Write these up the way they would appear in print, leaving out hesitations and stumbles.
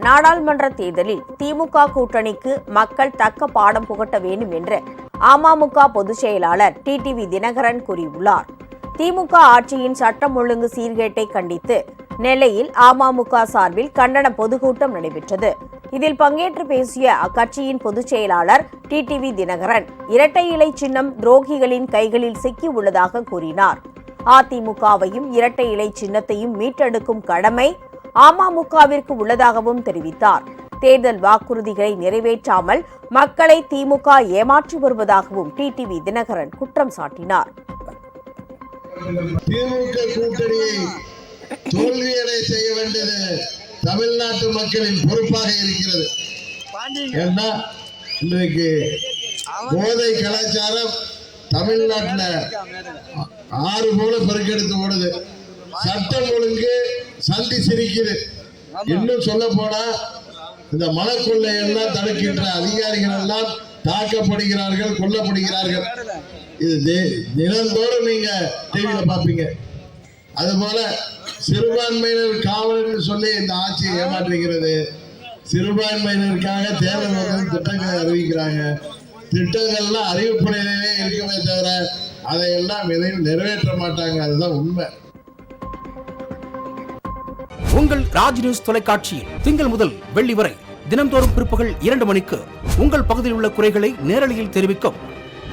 நாடாளுமன்ற தேர்தலில் திமுக கூட்டணிக்கு மக்கள் தக்க பாடம் புகட்ட வேண்டும் என்று அமமுக பொதுச் செயலாளர் டிடிவி தினகரன் கூறியுள்ளார். திமுக ஆட்சியின் சட்டம் ஒழுங்கு சீர்கேட்டை கண்டித்து நெல்லையில் அமமுக சார்பில் கண்டன பொதுக்கூட்டம் நடைபெற்றது. இதில் பங்கேற்று பேசிய அக்கட்சியின் பொதுச் செயலாளர் டிடிவி தினகரன் இரட்டை இலை சின்னம் துரோகிகளின் கைகளில் சிக்கியுள்ளதாக கூறினார். அதிமுகவையும் இரட்டை இலை சின்னத்தையும் மீட்டெடுக்கும் கடமை அமமுகவிற்கு உள்ளதாகவும் தெரிவித்தார். தேர்தல் வாக்குறுதிகளை நிறைவேற்றாமல் மக்களை திமுக ஏமாற்றி வருவதாகவும் டிடிவி தினகரன் குற்றம் சாட்டினார். திமுக கூட்டணியை தோல்வியடை செய்ய வேண்டியது தமிழ்நாட்டு மக்களின் பொறுப்பாக இருக்கிறது. ஏன்னா இன்றைக்கு போதை கலாச்சாரம் தமிழ்நாட்டில் ஆறு போல பெருக்கெடுத்து ஓடுது. சட்டம் ஒழுங்கு சந்தி சிரிக்குது. இன்னும் சொல்ல போனா இந்த மனக்கொள்ளை எல்லாம் தடுக்கின்ற அதிகாரிகள் எல்லாம் தாக்கப்படுகிறார்கள், கொல்லப்படுகிறார்கள். இது தினந்தோறும் நீங்க டிவியில பாப்பீங்க. அதுபோல சிறுபான்மையினர் காவலர் சொல்லி இந்த ஆட்சியை ஏமாற்றுகிறது. சிறுபான்மையினருக்காக தேர்தல் திட்டங்களை அறிவிக்கிறாங்க. திட்டங்கள்லாம் அறிவிப்புடையிலே இருக்கவே தவிர அதையெல்லாம் எதையும் நிறைவேற்ற மாட்டாங்க. அதுதான் உண்மை. உங்கள் ராஜ் நியூஸ் தொலைக்காட்சியில் திங்கள் முதல் வெள்ளி வரை தினந்தோறும் பிற்பகல் 2 மணிக்கு உங்கள் பகுதியில் உள்ள குறைகளை நேரலையில் தெரிவிக்கும்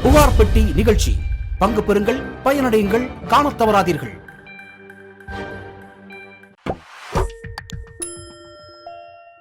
புகார் பெட்டி நிகழ்ச்சி. பங்கு பெறுங்கள், பயனடையுங்கள், காணத் தவறாதீர்கள்.